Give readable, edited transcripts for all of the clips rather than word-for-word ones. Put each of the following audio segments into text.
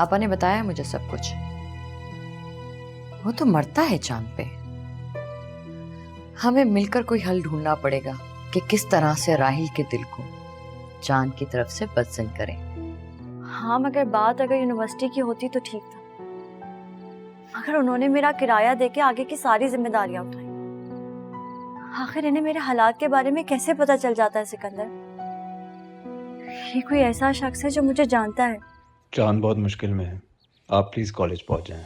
आपा ने बताया मुझे सब कुछ। वो तो मरता है चांद पे। हमें मिलकर कोई हल ढूंढना पड़ेगा कि किस तरह से राहिल के दिल को चांद की तरफ से पसंद करें। हाँ, मगर बात अगर यूनिवर्सिटी की होती तो ठीक था, मगर उन्होंने मेरा किराया देके आगे की सारी जिम्मेदारियां उठाई। आखिर इन्हें मेरे हालात के बारे में कैसे पता चल जाता है सिकंदर? ये कोई ऐसा शख्स है जो मुझे जानता है। चांद बहुत मुश्किल में है, आप प्लीज कॉलेज पहुंच जाएं।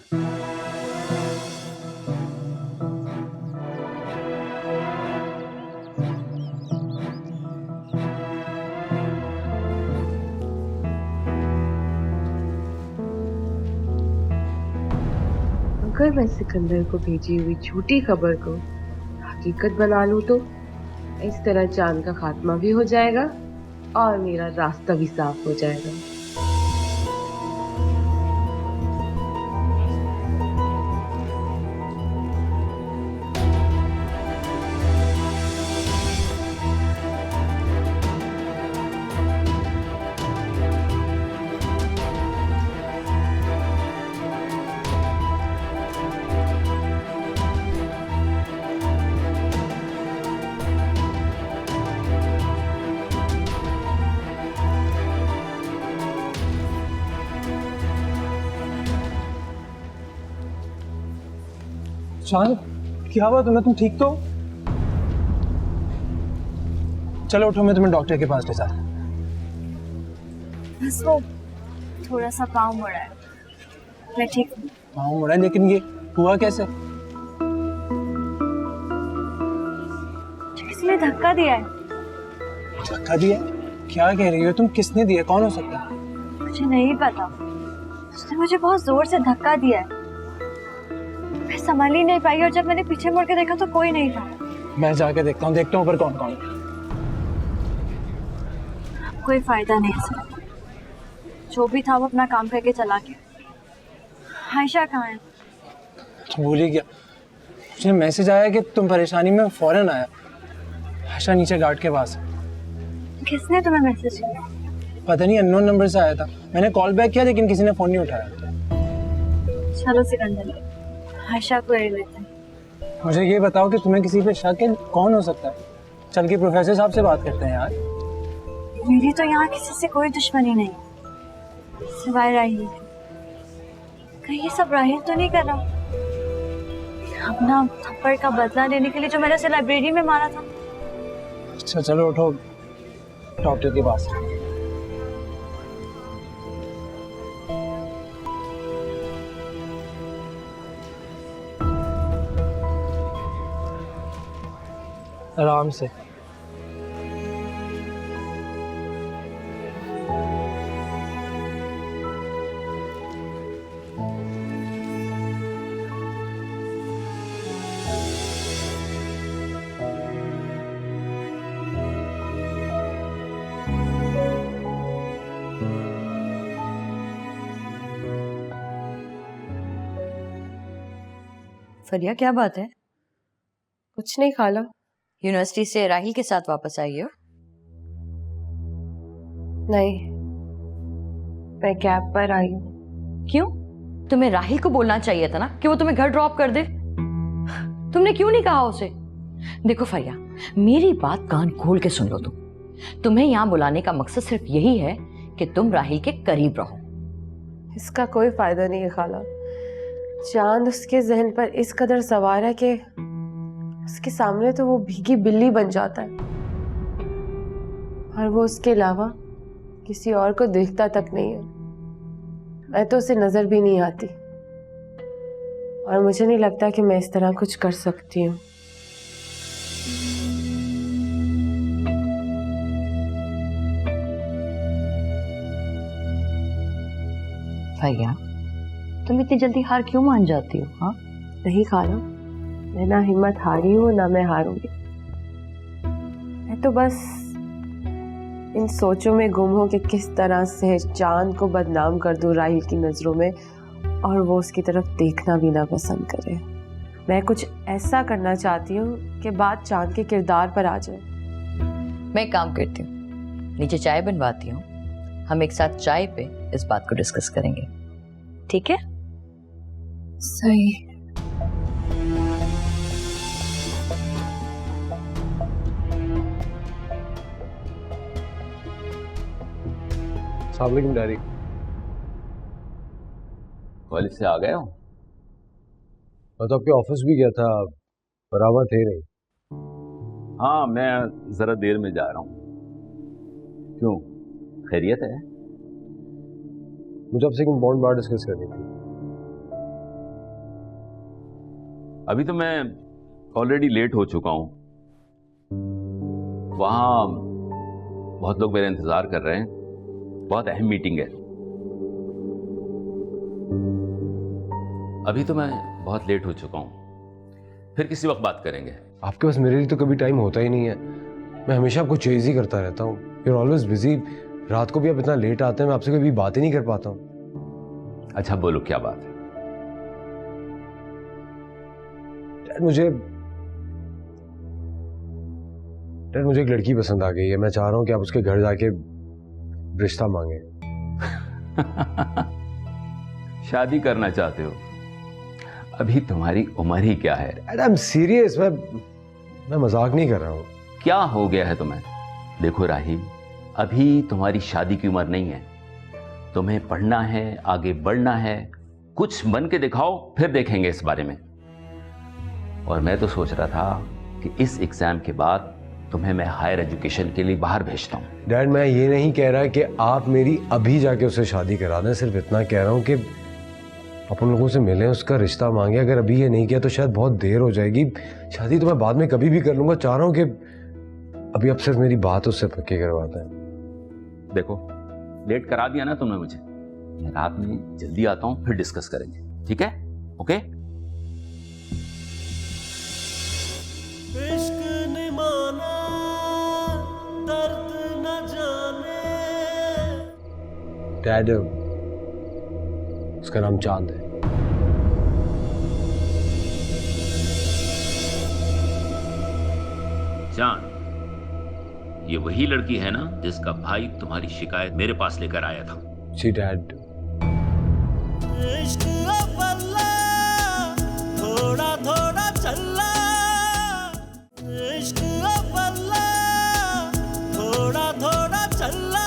अगर मैं सिकंदर को भेजी हुई झूठी खबर को हकीकत बना लूं तो इस तरह चांद का खात्मा भी हो जाएगा और मेरा रास्ता भी साफ हो जाएगा। चांद, क्या हुआ तुम्हें? तुम ठीक तो? चलो उठो, मैं तुम्हें डॉक्टर के पास ले जाता। बस वो थोड़ा सा पाँव मुड़ा है, मैं ठीक हूँ। पाँव मुड़ा है, लेकिन ये हुआ कैसे? किसी ने धक्का दिया है। धक्का दिया? क्या कह रही हो तुम? किसने दिया? कौन हो सकता है? मुझे नहीं पता, उसने मुझे बहुत जोर से धक्का दिया है। मैं संभाल ही नहीं पाई और जब मैंने पीछे मुड़ के देखा तो कोई नहीं था। मैं जाके देखता हूँ ऊपर कौन कौन है। कोई फायदा नहीं सर, जो भी था वो अपना काम करके चला गया। आयशा कहाँ है? तुम भूल ही गया, मुझे मैसेज आया कि तुम परेशानी में, फौरन आया। आयशा नीचे गार्ड के पास। किसने तुम्हें मैसेज किया? पता नहीं, अननोन नंबर से आया था। मैंने कॉल बैक किया लेकिन किसी ने फोन नहीं उठाया। चलो सिकंदर, आयशा को ले लेते हैं। मुझे ये बताओ कि तुम्हें किसी पे शक है? कौन हो सकता है? चल के प्रोफेसर साहब से बात करते हैं यार। मेरी तो यहाँ किसी से कोई दुश्मनी नहीं सिवाय राहिल। कहीं ये सब राहिल तो नहीं कर रहा अपना थप्पड़ का बदला लेने के लिए जो मैंने उसे लाइब्रेरी में मारा था? अच्छा चलो उठो, डॉक्टर के पास। आराम से। फरिया, क्या बात है? कुछ नहीं खाला। यूनिवर्सिटी से राहिल के साथ वापस आई हो? नहीं, मैं कैब पर आई हूँ। क्यों? तुम्हें राहिल को बोलना चाहिए था ना कि वो तुम्हें घर ड्रॉप कर दे। तुमने क्यों नहीं कहा उसे? देखो फरिया, मेरी बात कान खोल के सुन लो। तुम्हें यहाँ बुलाने का मकसद सिर्फ यही है कि तुम राहिल के करीब रहो। इसका कोई फायदा नहीं है खाला। चांद उसके जहन पर इस कदर सवार है कि उसके सामने तो वो भीगी बिल्ली बन जाता है और वो उसके अलावा किसी और को देखता तक नहीं है। मैं तो उसे नजर भी नहीं आती और मुझे नहीं लगता कि मैं इस तरह कुछ कर सकती हूँ। फरिया, तुम इतनी जल्दी हार क्यों मान जाती हो? हाँ, नहीं खाला, मैं ना हिम्मत हारी हूँ ना मैं हारूंगी। मैं तो बस इन सोचों में गुम हूँ कि किस तरह से चांद को बदनाम कर दूँ राहिल की नजरों में और वो उसकी तरफ देखना भी ना पसंद करे। मैं कुछ ऐसा करना चाहती हूँ कि बात चांद के किरदार पर आ जाए। मैं एक काम करती हूँ, नीचे चाय बनवाती हूँ, हम एक साथ चाय पे इस बात को डिस्कस करेंगे। ठीक है? सही। अस्सलाम वालेकुम डैडी। कॉलेज से आ गए हो? मैं तो आपके ऑफिस भी गया था, बराबर थे नहीं। हाँ, मैं जरा देर में जा रहा हूँ। क्यों, खैरियत है? मुझे आपसे एक इम्पोर्टेंट बात डिस्कस करनी थी। अभी तो मैं ऑलरेडी लेट हो चुका हूँ। वहाँ बहुत लोग मेरा इंतजार कर रहे हैं, बहुत अहम मीटिंग है। अभी तो मैं बहुत लेट हो चुका हूँ, फिर किसी वक्त बात करेंगे। आपके पास मेरे लिए तो कभी टाइम होता ही नहीं है। मैं हमेशा आपको चेज ही करता रहता हूँ। You are always busy. रात को भी आप इतना लेट आते हैं, मैं आपसे कभी बात ही नहीं कर पाता हूँ। अच्छा बोलो, क्या बात है? डैड मुझे एक लड़की पसंद आ गई है। मैं चाह रहा हूँ कि आप उसके घर जाके रिश्ता मांगे। शादी करना चाहते हो? अभी तुम्हारी उम्र ही क्या है? Dad I am serious. मैं मजाक नहीं कर रहा हूँ। क्या हो गया है तुम्हें? देखो राहील, अभी तुम्हारी शादी की उम्र नहीं है। तुम्हें पढ़ना है, आगे बढ़ना है, कुछ बन के दिखाओ, फिर देखेंगे इस बारे में। और मैं तो सोच रहा था कि इस एग्जाम के बाद तुम्हें मैं हायर एजुकेशन के लिए बाहर भेजता हूँ। डैड मैं ये नहीं कह रहा कि आप मेरी अभी जाके उससे शादी करा दें, सिर्फ इतना कह रहा हूँ कि अपन लोगों से मिलें, उसका रिश्ता मांगे। अगर अभी ये नहीं किया तो शायद बहुत देर हो जाएगी। शादी तो मैं बाद में कभी भी कर लूंगा। चाह रहा हूँ कि अभी आप सिर्फ मेरी बात उससे पक्की करवाते हैं। देखो, लेट करा दिया ना तुमने मुझे। मैं रात में जल्दी आता हूँ, फिर डिस्कस करेंगे, ठीक है? ओके? इश्क न माना, दर्द न जाने। डैड उसका नाम चांद है। जान, ये वही लड़की है ना जिसका भाई तुम्हारी शिकायत मेरे पास लेकर आया था? जी डैड। इश्क अव्वला, थोड़ा थोड़ा चला। इश्क अव्वला, थोड़ा थोड़ा चला।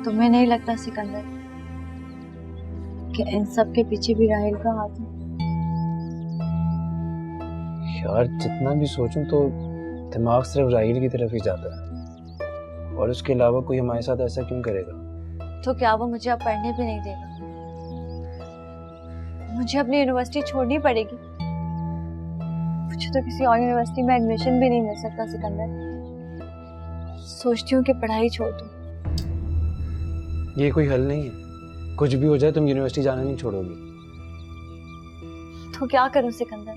तुम्हें नहीं लगता सिकंदर कि इन सब के पीछे भी राहिल का हाथ है? यार जितना भी सोचूं तो दिमाग सिर्फ राहिल की तरफ ही जाता है, और उसके अलावा कोई हमारे साथ ऐसा क्यों करेगा? तो क्या वो मुझे अब पढ़ने भी नहीं देगा? मुझे अपनी यूनिवर्सिटी छोड़नी पड़ेगी। मुझे तो किसी और यूनिवर्सिटी में एडमिशन भी नहीं मिल सकता सिकंदर। सोचती हूँ कि पढ़ाई छोड़ दूँ। ये कोई हल नहीं है। कुछ भी हो जाए तुम यूनिवर्सिटी जाना नहीं छोड़ोगी। तो क्या करूं सिकंदर?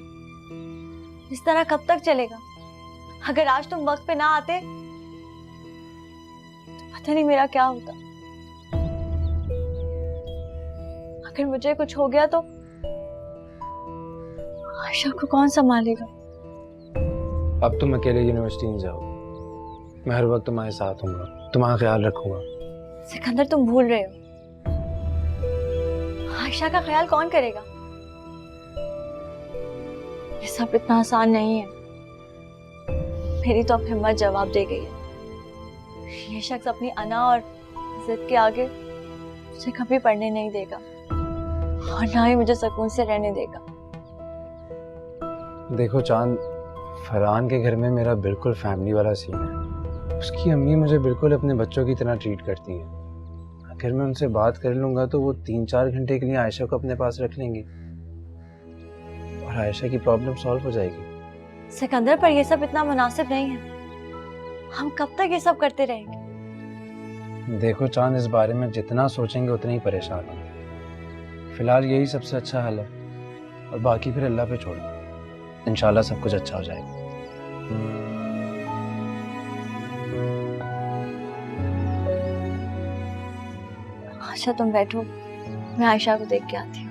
इस तरह कब तक चलेगा? अगर आज तुम वक्त पे ना आते तो पता नहीं मेरा क्या होता। अगर मुझे कुछ हो गया तो आयशा को कौन संभालेगा? अब तुम अकेले यूनिवर्सिटी नहीं जाओ। मैं हर वक्त तुम्हारे साथ हूँ, तुम्हारा ख्याल रखूंगा। सिकंदर तुम भूल रहे हो, आयशा का ख्याल कौन करेगा? ये सब इतना आसान नहीं है। मेरी तो अब हिम्मत जवाब दे गई है। ये शख्स अपनी अना और जिद के आगे मुझे कभी पढ़ने नहीं देगा और ना ही मुझे सुकून से रहने देगा। देखो चांद, फरहान के घर में मेरा बिल्कुल फैमिली वाला सीन है। उसकी अम्मी मुझे बिल्कुल अपने बच्चों की तरह ट्रीट करती है। अगर मैं उनसे बात कर लूँगा तो वो 3-4 घंटे के लिए आयशा को अपने पास रख लेंगी और आयशा की प्रॉब्लम सॉल्व हो जाएगी। सिकंदर, पर ये सब इतना मुनासिब नहीं है। हम कब तक ये सब करते रहेंगे? देखो चांद, इस बारे में जितना सोचेंगे उतने ही परेशान होंगे। फिलहाल यही सबसे अच्छा हल है और बाकी फिर अल्लाह पे छोड़ो। इंशाल्लाह सब कुछ अच्छा हो जाएगा। अच्छा तुम बैठो, मैं आयशा को देख के आती हूँ।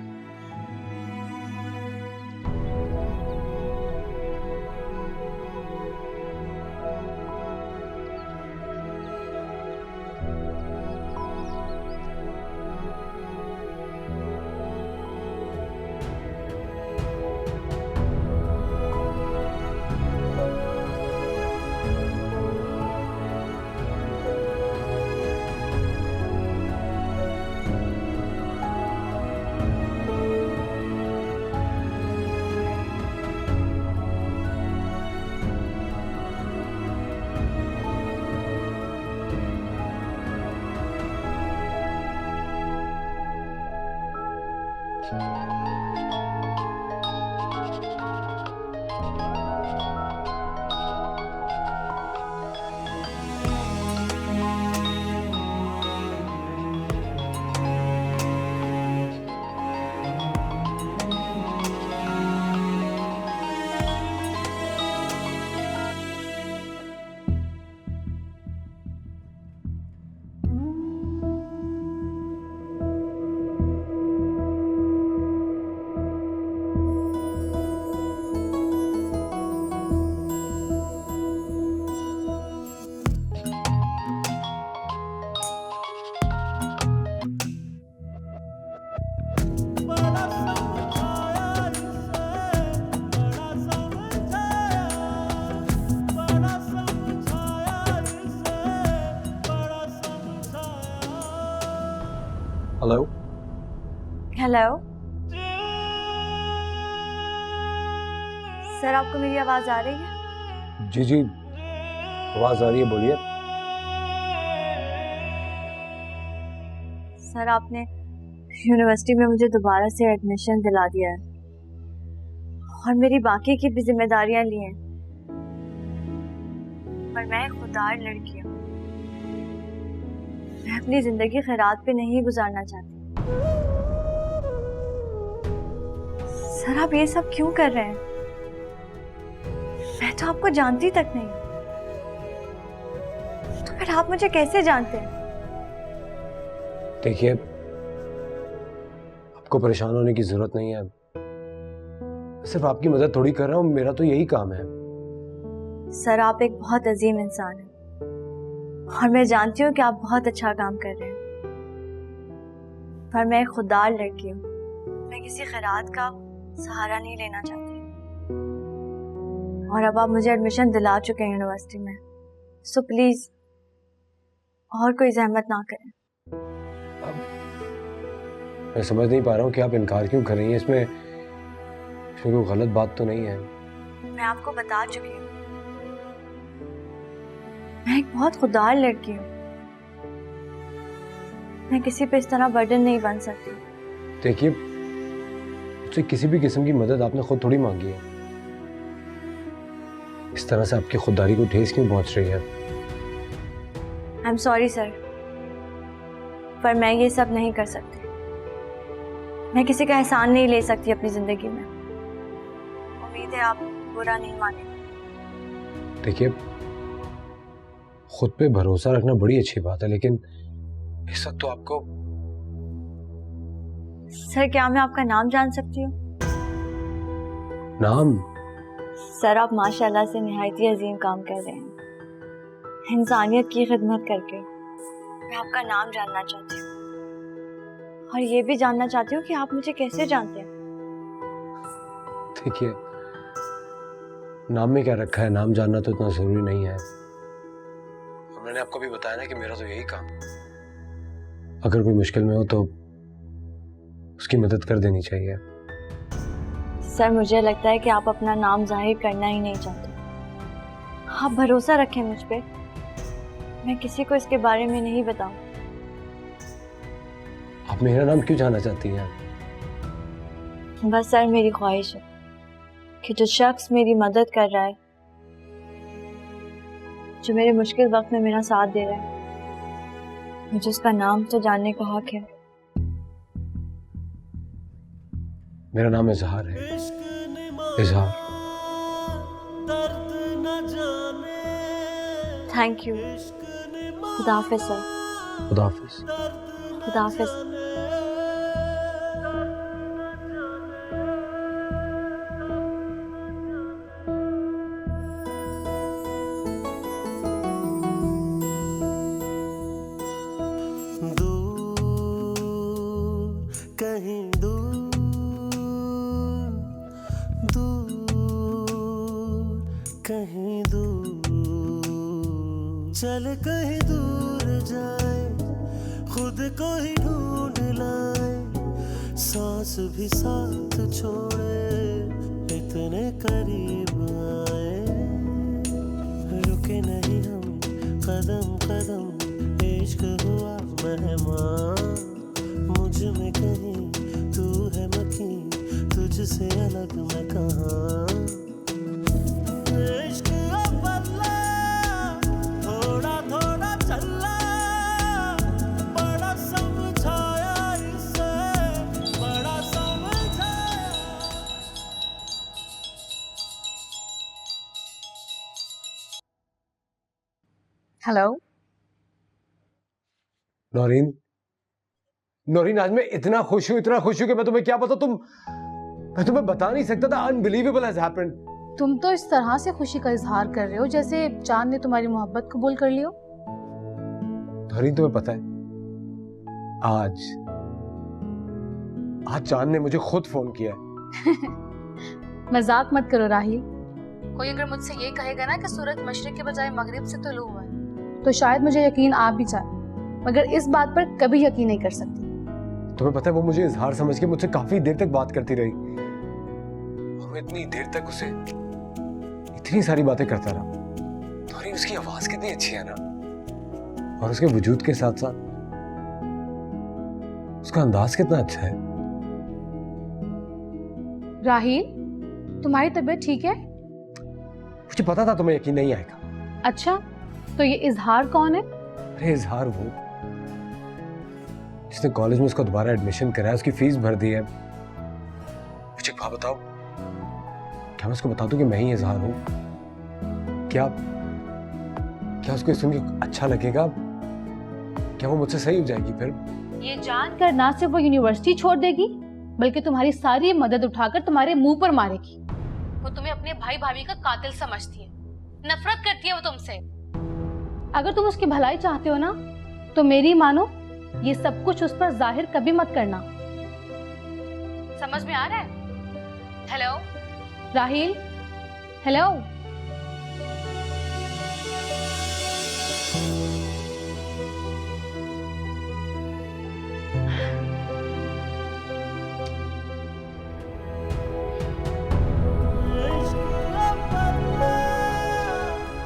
बड़ा समझाया इसे, बड़ा समझाया, बड़ा समझाया इसे, बड़ा समझाया। हेलो। हेलो सर, आपको मेरी आवाज आ रही है? जी जी, आवाज़ आ रही है, बोलिए। सर, आपने यूनिवर्सिटी में मुझे दोबारा से एडमिशन दिला दिया है और मेरी बाकी की भी जिम्मेदारियां ली हैं, पर मैं एक खुददार लड़की हूँ। मैं अपनी जिंदगी खैरात पे नहीं गुजारना चाहती। सर, आप ये सब क्यों कर रहे हैं? मैं तो आपको जानती तक नहीं, तो फिर आप मुझे कैसे जानते हैं? देखिए, आपको परेशान होने की जरूरत नहीं है। सिर्फ आपकी मदद थोड़ी कर रहा हूँ, मेरा तो यही काम है। सर, आप एक बहुत अजीम इंसान हैं और मैं जानती हूँ कि आप बहुत अच्छा काम कर रहे हैं, पर मैं एक खुददार लड़की हूँ। मैं किसी खैरात का सहारा नहीं लेना चाहती और अब आप मुझे एडमिशन दिला चुके हैं यूनिवर्सिटी में, सो प्लीज और कोई जहमत ना करें। मैं समझ नहीं पा रहा हूँ कि आप इनकार क्यों कर रही हैं। इसमें कोई गलत बात तो नहीं है। मैं आपको बता चुकी हूँ, मैं एक बहुत खुददार लड़की हूँ। मैं किसी पे इस तरह बर्डन नहीं बन सकती। देखिए, मुझसे किसी भी किस्म की मदद आपने खुद थोड़ी मांगी है। इस तरह से आपकी खुददारी को ठेस क्यों पहुंच रही है? आई एम सॉरी सर, पर मैं ये सब नहीं कर सकती। मैं किसी का एहसान नहीं ले सकती अपनी जिंदगी में। उम्मीद है आप बुरा नहीं मानेंगे। देखिए, खुद पे भरोसा रखना बड़ी अच्छी बात है, लेकिन इस वक्त तो आपको। सर, क्या मैं आपका नाम जान सकती हूँ? नाम? सर, आप माशाल्लाह से निहायत ही अजीम काम कर रहे हैं, इंसानियत की खिदमत करके। मैं आपका नाम जानना चाहती हूँ और ये भी जानना चाहती हूँ कि आप मुझे कैसे जानते हैं। देखिए, नाम में क्या रखा है, नाम जानना तो इतना जरूरी नहीं है। मैंने आपको भी बताया ना कि मेरा तो यही काम। अगर कोई मुश्किल में हो तो उसकी मदद कर देनी चाहिए। सर मुझे लगता है कि आप अपना नाम जाहिर करना ही नहीं चाहते। आप भरोसा रखें मुझ पे, मैं किसी को इसके बारे में नहीं बताऊं। आप मेरा नाम क्यों जानना चाहती हैं? बस सर मेरी ख्वाहिश है कि जो शख्स मेरी मदद कर रहा है, जो मेरे मुश्किल वक्त में मेरा साथ दे रहा है, मुझे उसका नाम तो जानने का हक है। मेरा नाम इजहार है। इजहार। दर्द न जाने थैंक यू। खुदा हाफिज सर। खुदा हाफिज। खुदा हाफिज। दूर कहीं दूर कहीं दूर चल कहीं दूर जाए, खुद को ही ढूंढ लाए, सांस भी साथ छोड़े, इतने करीब आए, रुके नहीं हम कदम कदम, इश्क हुआ मेहमान मुझ में कहीं, तू है मकीन तुझसे अलग मैं कहाँ। इश्क अब बदला, थोड़ा थोड़ा चला, बड़ा समझाया इसे, बड़ा समझाया। हेलो नौरीन, नौरीन आज मैं इतना खुश हूं कि मैं तुम्हें क्या बता, मैं तुम्हें बता नहीं सकता था। Unbelievable has happened. तुम तो इस तरह से खुशी का इजहार कर रहे हो जैसे चांद ने तुम्हारी मोहब्बत कबूल कर ली हो। नौरीन तुम्हें पता है, आज चांद ने मुझे खुद फोन किया है। मजाक मत करो राहिल। कोई अगर मुझसे ये कहेगा ना कि सूरज मशरिक के बजाय मगरिब से तुलू हुआ है, तो शायद मुझे यकीन आ भी जाए, मगर इस बात पर कभी यकीन नहीं कर सकती। तुम्हें पता है वो मुझे इजहार समझ के मुझसे काफी देर तक बात करती रही, और मैं इतनी देर तक उसे इतनी सारी बातें करता रहा। नौरीन उसकी आवाज कितनी अच्छी है ना, और उसके वजूद के साथ साथ उसका अंदाज कितना अच्छा है। राहिल तुम्हारी तबीयत ठीक है? मुझे पता था तुम्हें यकीन नहीं आएगा। अच्छा तो ये इजहार कौन है? अरे इजहार वो जिसने कॉलेज में उसका दोबारा एडमिशन कराया, उसकी फीस भर दी है। मुझे बात बताओ, क्या मैं उसको बता दूं कि मैं ही इजहार हूं? क्या उसको सुन के अच्छा लगेगा? क्या वो मुझसे सही हो जाएगी फिर? ये जानकर ना सिर्फ वो यूनिवर्सिटी छोड़ देगी, बल्कि तुम्हारी सारी मदद उठाकर तुम्हारे मुंह पर मारेगी। वो तुम्हें अपने भाई भाभी का कातिल समझती है, नफरत करती है वो तुमसे। अगर तुम उसकी भलाई चाहते हो ना, तो मेरी मानो ये सब कुछ उस पर जाहिर कभी मत करना। समझ में आ रहा है? Hello Rahil, hello.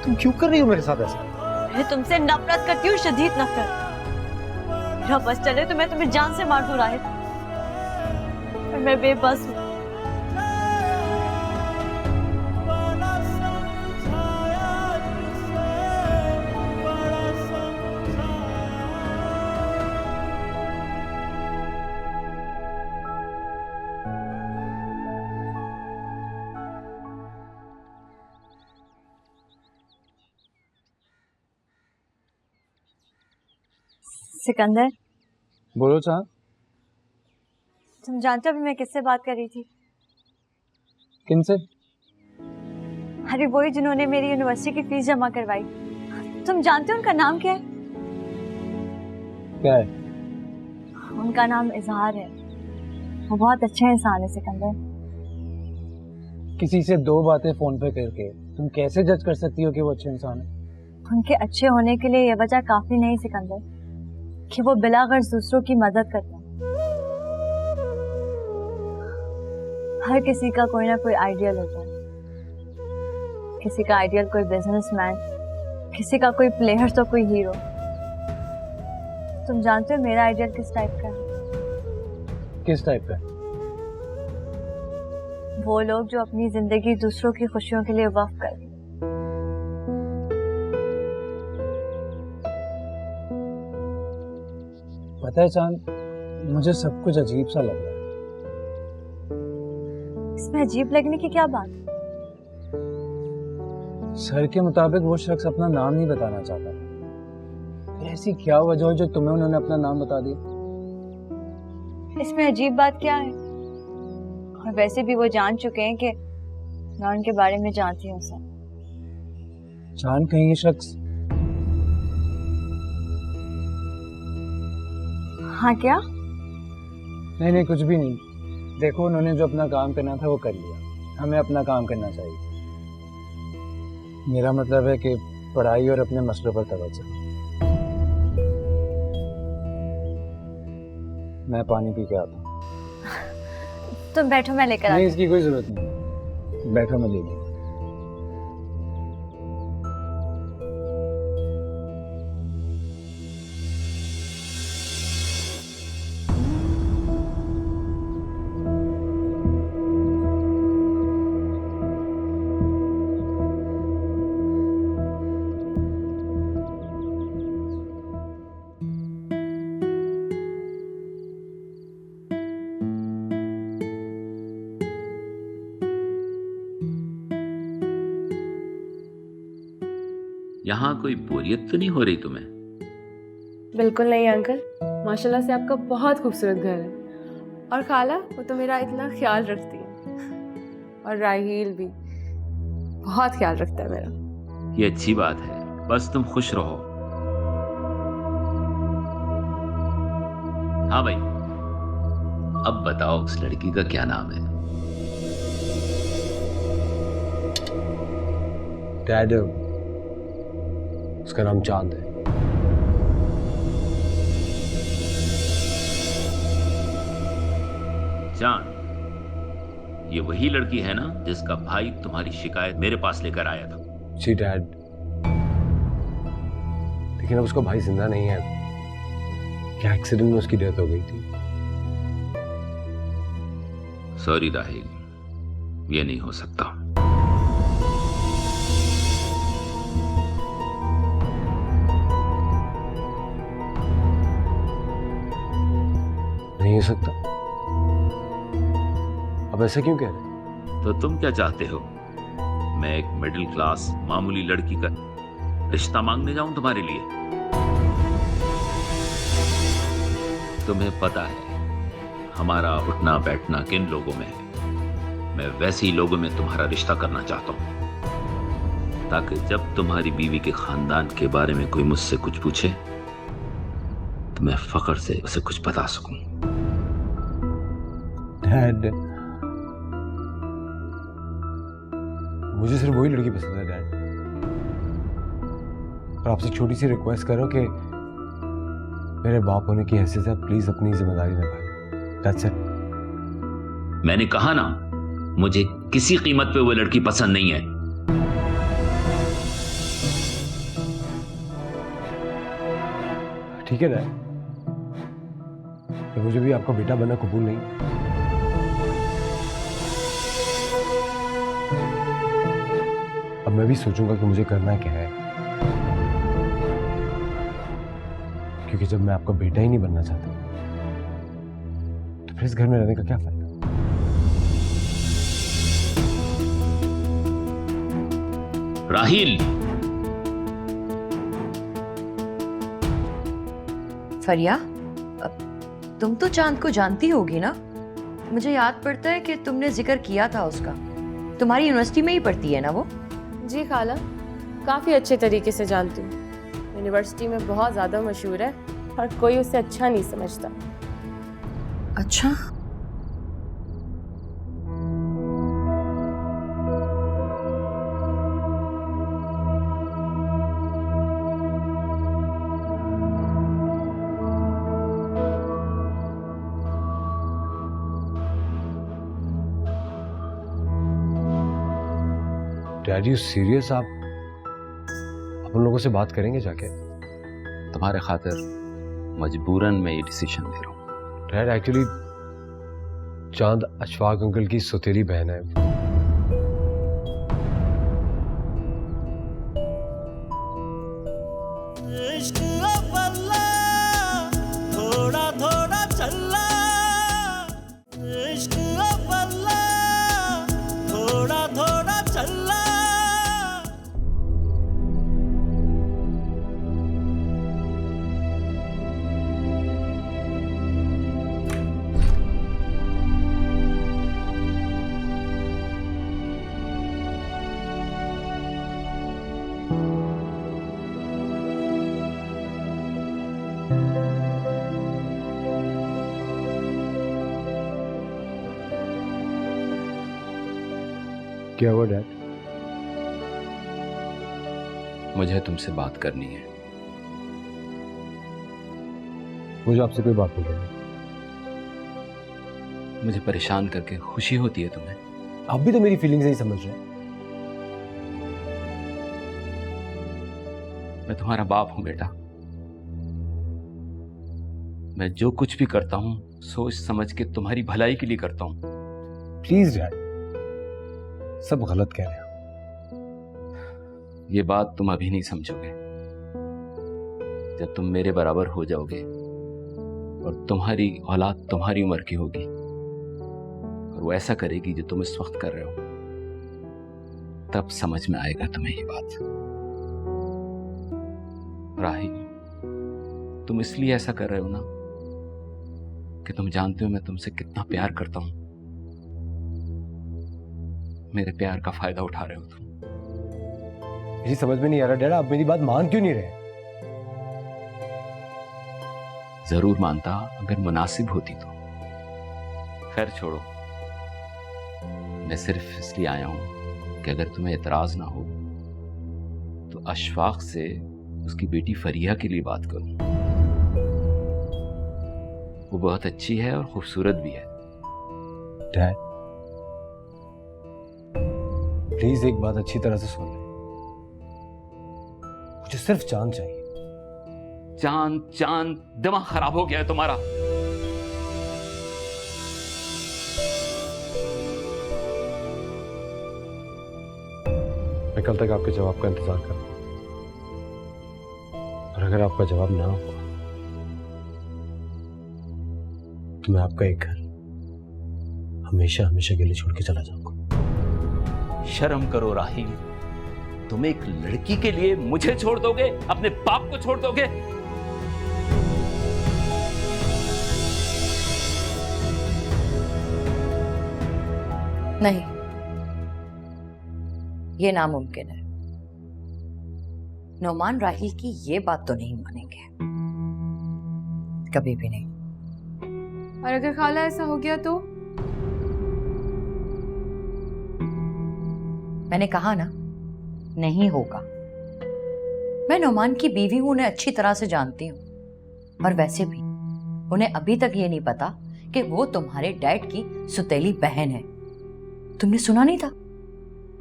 तुम क्यों कर रही हो मेरे साथ ऐसा? मैं तुमसे नफरत करती हूँ, शदीद नफरत। मेरा बस चले तो मैं तुम्हें जान से मार दूं राहिल, पर मैं बेबस हूँ। बड़ा समझाया इसे, बड़ा समझाया। सिकंदर, बोलो चांद। तुम जानते हो अभी मैं किससे बात कर रही थी? किनसे? अरे वही जिन्होंने मेरी यूनिवर्सिटी की फीस जमा करवाई। तुम जानते हो उनका नाम क्या है? क्या है? उनका नाम इजहार है। वो बहुत अच्छा इंसान है सिकंदर। किसी से दो बातें फोन पे करके तुम कैसे जज कर सकती हो कि वो अच्छे इंसान है? उनके अच्छे होने के लिए ये वजह काफी नहीं सिकंदर कि वो बिला गर्ज दूसरों की मदद करते हैं। हर किसी का कोई ना कोई आइडियल होता है। किसी का आइडियल कोई बिजनेसमैन, किसी का कोई प्लेयर तो कोई हीरो। तुम जानते हो मेरा आइडियल किस टाइप का है? किस टाइप का? वो लोग जो अपनी जिंदगी दूसरों की खुशियों के लिए वक्फ कर दें। पता है चांद, मुझे सब कुछ अजीब सा लग रहा है। इसमें अजीब लगने की क्या बात है? सर के मुताबिक वो शख्स अपना नाम नहीं बताना चाहता था। फिर ऐसी क्या वजह हो जो तुम्हें उन्होंने अपना नाम बता दिया? इसमें अजीब बात क्या है? और वैसे भी वो जान चुके हैं कि मैं उनके बारे में जानती हूँ सब। चांद, कहीं ये शख्स? हाँ क्या? नहीं नहीं, कुछ भी नहीं। देखो, उन्होंने जो अपना काम करना था वो कर लिया। हमें अपना काम करना चाहिए। मेरा मतलब है कि पढ़ाई और अपने मसलों पर तवज्जो। मैं पानी पी के आता हूँ। तुम बैठो, मैं लेकर नहीं, आती इसकी कोई जरूरत नहीं। बैठो, मैं ले लूँ। यहाँ कोई बोरियत तो नहीं हो रही तुम्हें? बिल्कुल नहीं अंकल, माशाल्लाह से आपका बहुत खूबसूरत घर है। और खाला, वो तो मेरा इतना ख्याल रखती है। और राहील भी बहुत ख्याल रखता है मेरा। ये अच्छी बात है, बस तुम खुश रहो। हाँ भाई, अब बताओ उस लड़की का क्या नाम है? डैड, उसका नाम चांद है। चांद, ये वही लड़की है ना जिसका भाई तुम्हारी शिकायत मेरे पास लेकर आया था? जी डैड, लेकिन अब उसका भाई जिंदा नहीं है। क्या एक्सीडेंट में उसकी डेथ हो गई थी। सॉरी राहिल, ये नहीं हो सकता। नहीं हो सकता? अब ऐसा क्यों कह रहे? तो तुम क्या चाहते हो? मैं एक मिडिल क्लास मामूली लड़की का रिश्ता मांगने जाऊं तुम्हारे लिए? तुम्हें पता है हमारा उठना बैठना किन लोगों में है। मैं वैसे ही लोगों में तुम्हारा रिश्ता करना चाहता हूं, ताकि जब तुम्हारी बीवी के खानदान के बारे में कोई मुझसे कुछ पूछे तो मैं फख्र से उसे कुछ बता सकूं। डैड, मुझे सिर्फ वही लड़की पसंद है डैड। और आपसे छोटी सी रिक्वेस्ट करो कि मेरे बाप होने की हैसियत से आप प्लीज अपनी जिम्मेदारी निभाएं। That's it. मैंने कहा ना, मुझे किसी कीमत पे वो लड़की पसंद नहीं है। ठीक है डैड, तो मुझे भी आपका बेटा बनना कबूल नहीं। अब मैं भी सोचूंगा कि मुझे करना क्या है, क्योंकि जब मैं आपका बेटा ही नहीं बनना चाहता तो फिर इस घर में रहने का क्या फायदा। राहिल, फरिया, तुम तो चांद को जानती होगी ना? मुझे याद पड़ता है कि तुमने जिक्र किया था उसका। तुम्हारी यूनिवर्सिटी में ही पढ़ती है ना वो? जी खाला, काफ़ी अच्छे तरीके से जानती हूँ। यूनिवर्सिटी में बहुत ज़्यादा मशहूर है और कोई उसे अच्छा नहीं समझता। अच्छा, डैड यू सीरियस? आप उन लोगों से बात करेंगे जाके? तुम्हारे खातिर मजबूरन मैं ये डिसीजन ले रहा हूँ। डैड एक्चुअली चांद अशफाक अंकल की सौतेली बहन है। इश्क अव्वला थोड़ा थोड़ा चला, इश्क अव्वला थोड़ा थोड़ा चला। क्या हुआ डैड? मुझे तुमसे बात करनी है। मुझे आपसे कोई बात नहीं करनी। मुझे परेशान करके खुशी होती है तुम्हें? आप भी तो मेरी फीलिंग्स नहीं समझ रहे। मैं तुम्हारा बाप हूं बेटा। मैं जो कुछ भी करता हूं सोच समझ के तुम्हारी भलाई के लिए करता हूं। प्लीज डैड, सब गलत कह रहे हैं। ये बात तुम अभी नहीं समझोगे। जब तुम मेरे बराबर हो जाओगे और तुम्हारी औलाद तुम्हारी उम्र की होगी और वो ऐसा करेगी जो तुम इस वक्त कर रहे हो, तब समझ में आएगा तुम्हें ये बात। राही, तुम इसलिए ऐसा कर रहे हो ना कि तुम जानते हो मैं तुमसे कितना प्यार करता हूं। मेरे प्यार का फायदा उठा रहे हो तुम। मुझे समझ में नहीं आ रहा डैड, आप मेरी बात मान क्यों नहीं रहे? जरूर मानता अगर मुनासिब होती तो। खैर छोड़ो, मैं सिर्फ इसलिए आया हूं कि अगर तुम्हें एतराज ना हो तो अशफाक से उसकी बेटी फरिया के लिए बात करूं। वो बहुत अच्छी है और खूबसूरत भी है। डैड प्लीज एक बात अच्छी तरह से सुन ले। मुझे सिर्फ चांद चाहिए। चांद चांद, दिमाग खराब हो गया है तुम्हारा। मैं कल तक आपके जवाब का इंतजार करूंगा और अगर आपका जवाब ना हुआ तो मैं आपका एक घर हमेशा हमेशा के लिए छोड़ के चला जाऊंगा। शर्म करो राहील, तुम एक लड़की के लिए मुझे छोड़ दोगे, अपने बाप को छोड़ दोगे? नहीं, ये नामुमकिन है। नोमान राहिल की ये बात तो नहीं मानेंगे, कभी भी नहीं। और अगर खाला ऐसा हो गया तो? मैंने कहा ना, नहीं होगा। मैं नोमान की बीवी हूं, उन्हें अच्छी तरह से जानती हूं। और वैसे भी उन्हें अभी तक ये नहीं पता कि वो तुम्हारे डैड की सुतेली बहन है। तुमने सुना नहीं था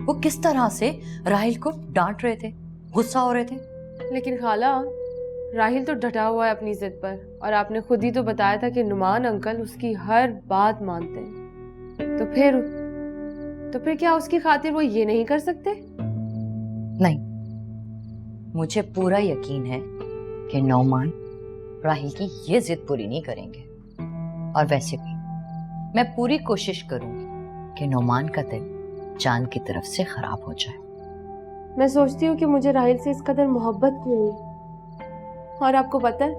वो किस तरह से राहिल को डांट रहे थे, गुस्सा हो रहे थे? लेकिन खाला, राहिल तो डटा हुआ है अपनी जिद पर, और आपने खुद ही तो बताया था कि नुमान अंकल उसकी हर बात मानते हैं। तो फिर क्या उसकी खातिर वो ये नहीं कर सकते? नहीं, मुझे पूरा यकीन है कि नौमान राहिल की ये जिद पूरी नहीं करेंगे। और वैसे भी मैं पूरी कोशिश करूंगी कि नौमान का दिल चांद की तरफ से खराब हो जाए। मैं सोचती हूँ कि मुझे राहिल से इस कदर मोहब्बत क्यों है, और आपको पता है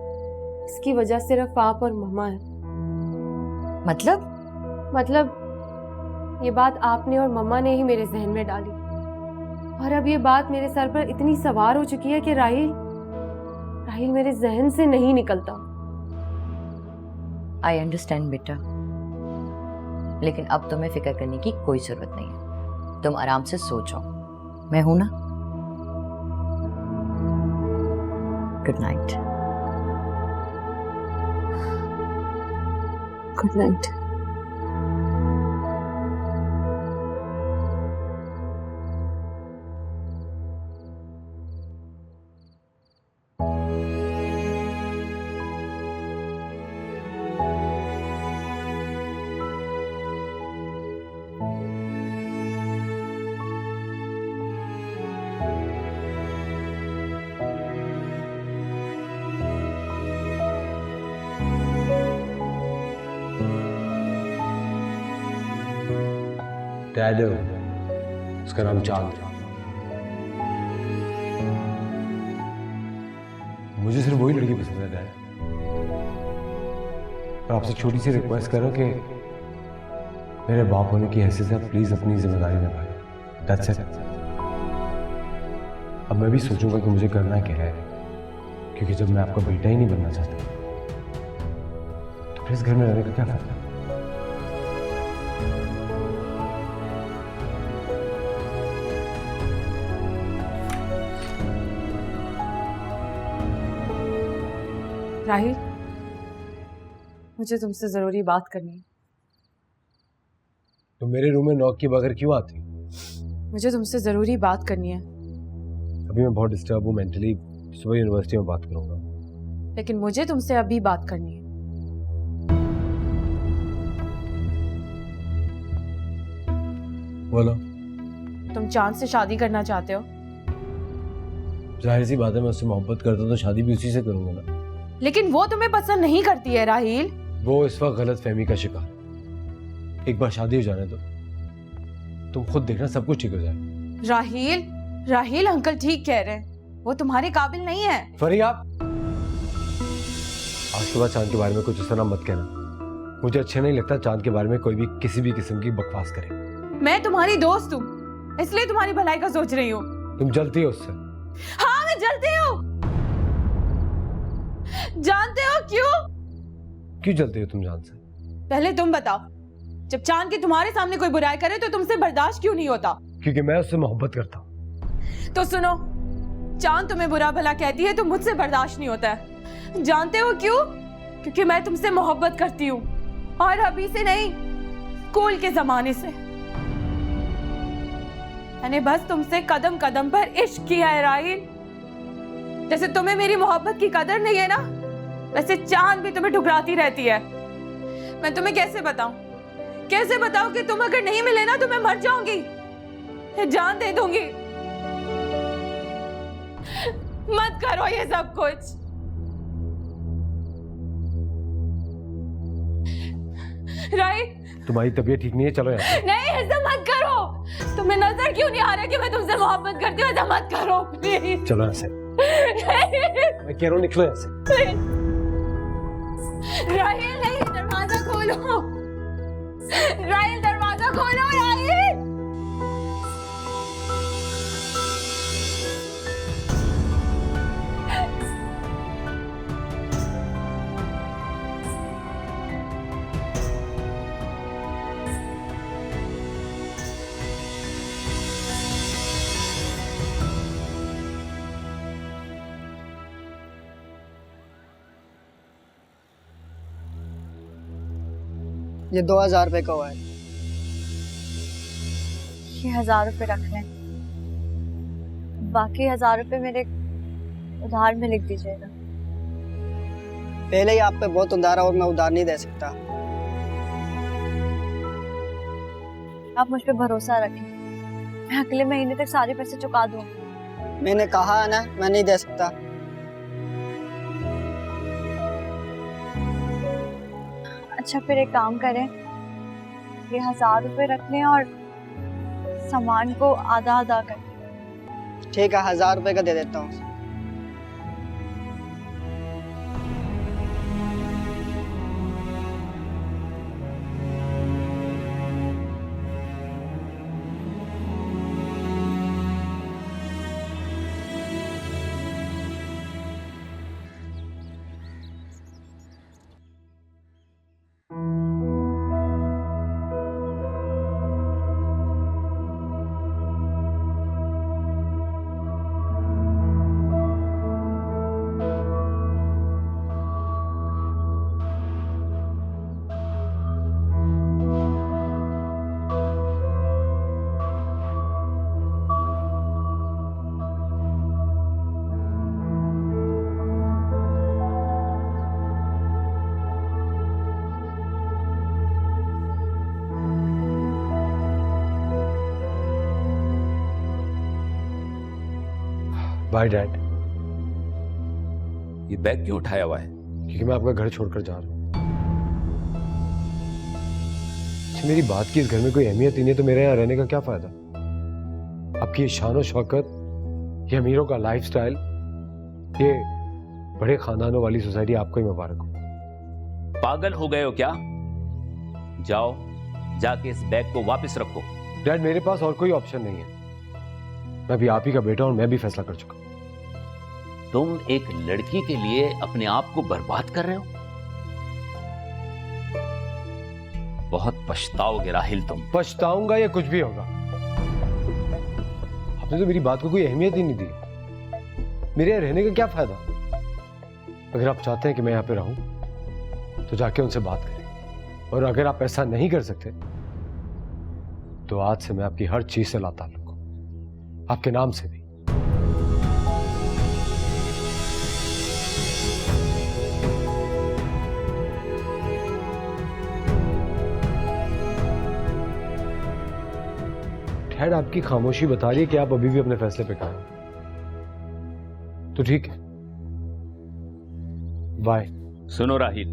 इसकी वजह सिर्फ आप और मम्मा है। मतलब ये बात आपने और मम्मा ने ही मेरे जहन में डाली, और अब ये बात मेरे सर पर इतनी सवार हो चुकी है कि राहिल मेरे जहन से नहीं निकलता। आई अंडरस्टैंड बेटा, लेकिन अब तुम्हें फिक्र करने की कोई जरूरत नहीं है। तुम आराम से सो जाओ, मैं हूं ना। Good night. Good night. Dad, उसका नाम चांद। मुझे सिर्फ वही लड़की पसंद है डैड। और आपसे छोटी सी रिक्वेस्ट करो कि मेरे बाप होने की हैसियत से प्लीज अपनी जिम्मेदारी निभाएं। That's it। अब मैं भी सोचूंगा कि मुझे करना क्या है, क्योंकि जब मैं आपका बेटा ही नहीं बनना चाहता तो फिर इस घर में रहने का क्या फायदा। राहिल, मुझे तुमसे जरूरी बात करनी है। तो मेरे रूम में नॉक के बगैर क्यों आती? मुझे तुमसे जरूरी बात करनी है, अभी मैं बहुत डिस्टर्ब हूँ मेंटली, सुबह यूनिवर्सिटी में बात करूंगा। लेकिन मुझे तुमसे अभी बात करनी है। बोलो। तुम चांद से शादी करना चाहते हो? जाहिर सी बात है, मैं उससे मोहब्बत करता हूँ तो शादी भी उसी से करूंगा ना। लेकिन वो तुम्हें पसंद नहीं करती है राहिल। वो इस वक्त गलत फहमी का शिकार। एक बार शादी हो जाने दो, तुम खुद देखना सब कुछ ठीक हो जाएगा। राहिल, राहिल अंकल ठीक कह रहे हैं, वो तुम्हारे काबिल नहीं है। फरी, आप आज के बाद चांद के बारे में कुछ इस तरह मत कहना। मुझे अच्छा नहीं लगता चांद के बारे में कोई भी किसी भी किस्म की बकवास करे। मैं तुम्हारी दोस्त हूँ, इसलिए तुम्हारी भलाई का सोच रही हूँ। तुम जलती हो उससे। हाँ, मैं जलती हूँ। जानते हो क्यों? क्यों जलती हो तुम चांद से? पहले तुम बताओ, जब चांद की तुम्हारे सामने कोई बुराई करे तो तुमसे बर्दाश्त क्यों नहीं होता? क्योंकि मैं उससे मोहब्बत करता हूँ। तो सुनो, चांद तुम्हें बुरा भला कहती है तो मुझसे बर्दाश्त नहीं होता है। जानते हो क्यों? क्योंकि मैं तुमसे मोहब्बत करती हूँ, और अभी से नहीं, स्कूल के जमाने से। मैंने बस तुमसे कदम कदम पर इश्क किया है राहिल। जैसे तुम्हें मेरी मोहब्बत की कदर नहीं है ना, वैसे चांद भी तुम्हें ठुकराती रहती है। मैं तुम्हें कैसे बताऊं कि तुम अगर नहीं मिले ना तो मैं मर जाऊंगी, जान दे दूंगी। मत करो ये सब कुछ। राइट? तुम्हारी तबीयत ठीक नहीं है, चलो यहाँ से। नहीं, ऐसा मत करो। तुम्हें नजर क्यों नहीं आ रहा कि मैं तुमसे मोहब्बत करती हूँ? ऐसा मत करो प्लीज। चलो यहाँ से। मैं कह रहा हूँ निकलो यहाँ से। राहिल, नहीं, दरवाजा खोलो। राहिल, दरवाजा खोलो राहिल। ये 2000 रुपए का हुआ है। ये 1000 रुपए रख लें, बाकी 1000 रुपए मेरे उधार में लिख दीजिएगा। पहले ही आप पे बहुत उधार है और मैं उधार नहीं दे सकता। आप मुझ पे भरोसा रखें, मैं अगले महीने तक सारे पैसे चुका दूंगी। मैंने कहा है ना, मैं नहीं दे सकता। अच्छा, फिर एक काम करें, ये 1000 रुपए रख लें और सामान को आधा आधा कर दें। ठीक है, 1000 रुपए का दे देता हूँ। Bye dad. ये बैग क्यों उठाया हुआ है? क्योंकि मैं आपका घर छोड़कर जा रहा हूँ। आपसे मेरी बात की इस घर में कोई अहमियत ही नहीं है तो मेरे यहाँ रहने का क्या फायदा? आपकी ये शान और शौकत, ये अमीरों का लाइफस्टाइल, ये बड़े खानदानों वाली सोसाइटी आपको ही मुबारक हो। पागल हो गए हो क्या? जाओ जाके इस बैग को वापस रखो। डैड, मेरे पास और कोई ऑप्शन नहीं है। मैं भी आप ही का बेटा हूं और मैं भी फैसला कर चुका। तुम एक लड़की के लिए अपने आप को बर्बाद कर रहे हो। बहुत पछताओगे राहिल तुम। पछताऊंगा या कुछ भी होगा। आपने तो मेरी बात को कोई अहमियत ही नहीं दी। मेरे यहाँ रहने का क्या फायदा? अगर आप चाहते हैं कि मैं यहाँ पे रहूं तो जाके उनसे बात करें, और अगर आप ऐसा नहीं कर सकते तो आज से मैं आपकी हर चीज से लाताल्लुक हूं, आपके नाम से भी। डैड, आपकी खामोशी बता रही है कि आप अभी भी अपने फैसले पे कायम हैं। तो ठीक है, बाय। सुनो राहिल,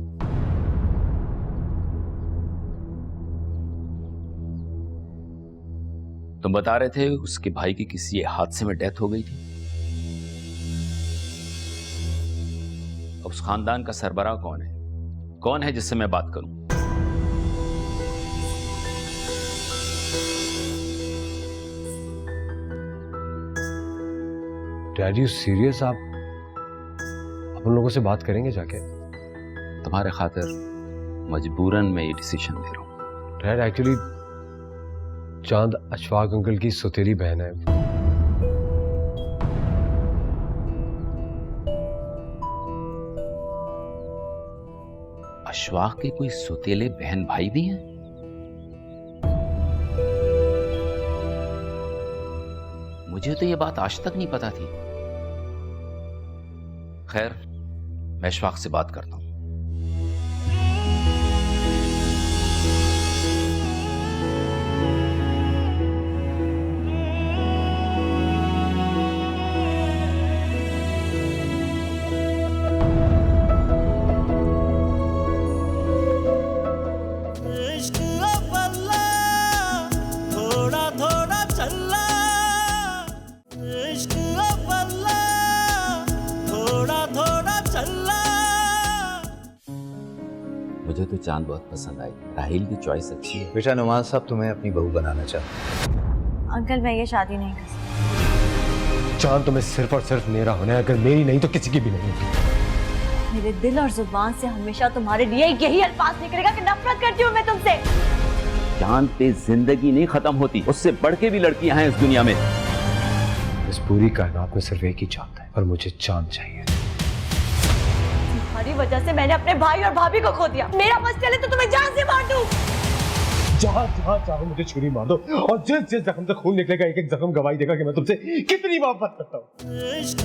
तुम बता रहे थे उसके भाई की किसी हादसे में डेथ हो गई थी। अब उस खानदान का सरबराह कौन है? कौन है जिससे मैं बात करूं? Dad, you serious? आप उन लोगों से बात करेंगे जाके? तुम्हारे खातिर मजबूरन मैं ये डिसीजन ले रहा हूं। डैड, एक्चुअली चांद अशफाक अंकल की सौतेली बहन है। अशफाक के कोई सौतेले बहन भाई भी हैं? मुझे तो ये बात आज तक नहीं पता थी। खैर, मैं अशफाक से बात करता हूं। इश्क अव्वला थोड़ा थोड़ा चला, इश्क अव्वला थोड़ा थोड़ा चला। मुझे तो चांद बहुत पसंद आई। राहिल की चॉइस अच्छी है। बेटा नुमान साहब तुम्हें अपनी बहू बनाना चाहते हैं। अंकल, मैं ये शादी नहीं कर सकती। चांद तुम्हें सिर्फ और सिर्फ मेरा होना है, अगर मेरी नहीं तो किसी की भी नहीं होगी। मेरे दिल और जुबान से हमेशा तुम्हारे लिए यही अल्फाज निकलेगा कि नफरत करती हूँ मैं तुमसे। चांद पे जिंदगी नहीं खत्म होती, उससे बढ़ के भी लड़कियां हैं इस दुनिया में। इस पूरी कायनात में सिर्फ एक ही चांद है और मुझे चांद चाहिए। तुम्हारी वजह से मैंने अपने भाई और भाभी को खो दिया। मेरा बस चले तो तुम्हें जान से मार दूं। जहाँ जहाँ चाहो मुझे छुरी मार दो, और जिस जिस जख्म से खून निकलेगा एक एक जख्म गवाही देगा कि मैं तुमसे कितनी मोहब्बत करता हूँ। इश्क